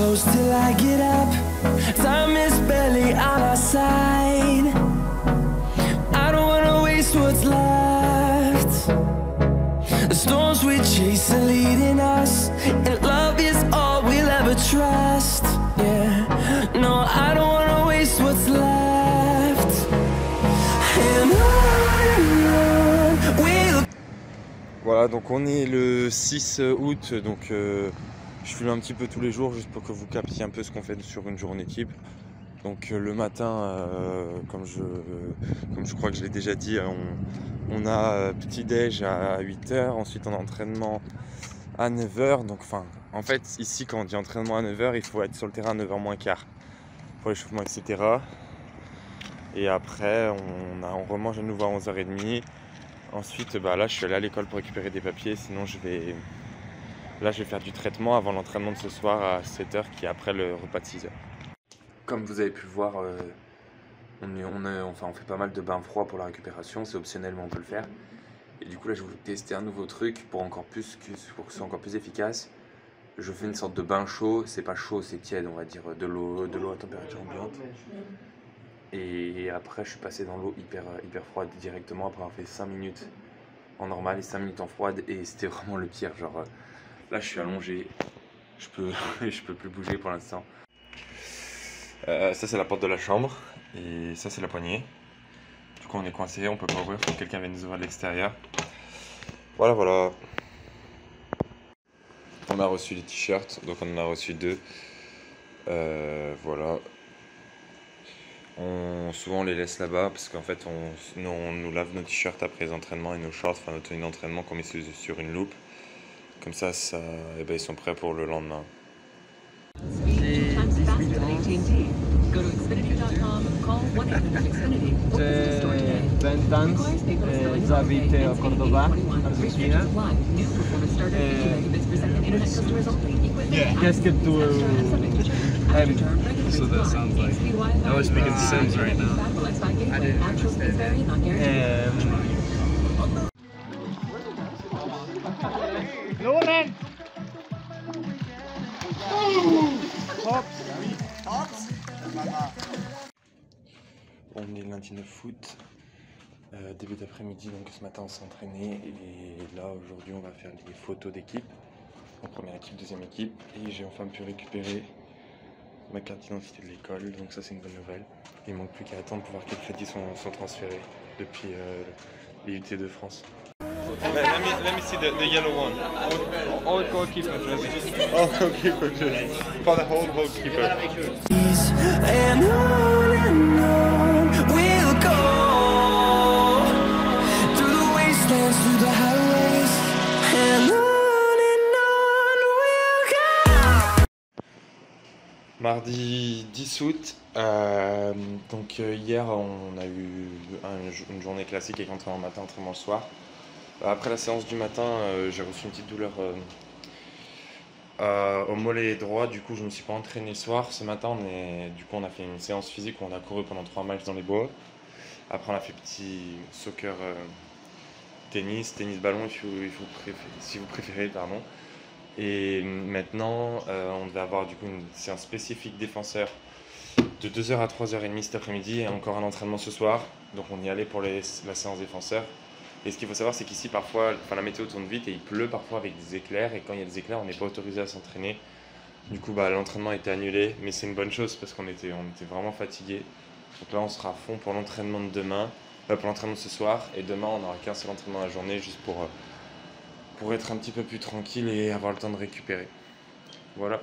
close till I get up. Time is barely on our side. I don't wanna waste what's left. The storms we chase are leading us, and love is all we'll ever trust. Yeah, no, I don't wanna waste what's left. And on we'll... Voilà, donc on est le 6 août, donc je filme un petit peu tous les jours juste pour que vous captiez un peu ce qu'on fait sur une journée type. Donc le matin, comme je crois que je l'ai déjà dit, on a petit déj à 8 h, ensuite on a entraînement à 9 h. Donc en fait ici quand on dit entraînement à 9 h, il faut être sur le terrain à 9 h moins quart pour l'échauffement, etc. Et après on remange à nouveau à 11 h 30. Ensuite là je suis allé à l'école pour récupérer des papiers, sinon je vais faire du traitement avant l'entraînement de ce soir à 7 h qui est après le repas de 6 h. Comme vous avez pu le voir, on fait pas mal de bains froids pour la récupération, c'est optionnel mais on peut le faire. Et du coup là je voulais tester un nouveau truc pour que ce soit encore plus efficace. Je fais une sorte de bain chaud, c'est pas chaud, c'est tiède, on va dire de l'eau à température ambiante. Et après je suis passé dans l'eau hyper froide directement après avoir fait 5 minutes en normal et 5 minutes en froide, et c'était vraiment le pire. Genre là je suis allongé, je peux plus bouger pour l'instant. Ça c'est la porte de la chambre et ça c'est la poignée. Du coup on est coincé, on peut pas ouvrir, faut que quelqu'un vienne nous ouvrir de l'extérieur. Voilà. On a reçu les t-shirts, donc on en a reçu 2. Voilà. Souvent on les laisse là-bas parce qu'en fait on nous lave nos t-shirts après les entraînements et nos shorts, enfin nos tenues d'entraînement qu'on met sur une loupe. Comme ça, ils sont prêts pour le lendemain. Go to Xfinity.com, call 1-800-XFINITY. Ben Tanz, j'habite à Cordoba, Argentina. Qu'est-ce que tu aimes? So that sounds like I was speaking Sims right now. I didn't understand. Loren! On est lundi 9 août, début d'après-midi, donc ce matin on s'est entraîné et là aujourd'hui on va faire des photos d'équipe, en première équipe, deuxième équipe, et j'ai enfin pu récupérer ma carte d'identité de l'école, donc ça c'est une bonne nouvelle. Il manque plus qu'à attendre pour voir quels crédits sont transférés depuis les UT de France. Let me see the yellow one. All goalkeeper jerseys. All goalkeeper jerseys. For the whole goalkeeper. And on we'll go, through the wastelands, through the highways, and on we'll go. Mardi 10 août, donc hier on a eu une journée classique avec entraînement le matin, entraînement le soir. Après la séance du matin, j'ai reçu une petite douleur au mollet droit, du coup je ne me suis pas entraîné le soir. Ce matin on a fait une séance physique où on a couru pendant 3 miles dans les bois. Après on a fait petit soccer, tennis ballon si vous préférez, pardon. Et maintenant on devait avoir du coup une séance spécifique défenseur de 2 h à 3 h 30 cet après-midi et encore un entraînement ce soir. Donc on y allait pour la séance défenseur. Et ce qu'il faut savoir, c'est qu'ici, parfois, la météo tourne vite et il pleut parfois avec des éclairs. Et quand il y a des éclairs, on n'est pas autorisé à s'entraîner. Du coup, l'entraînement a été annulé. Mais c'est une bonne chose parce qu'on était vraiment fatigués. Donc là, on sera à fond pour l'entraînement de demain, pour l'entraînement de ce soir. Et demain, on n'aura qu'un seul entraînement à la journée, juste pour être un petit peu plus tranquille et avoir le temps de récupérer. Voilà.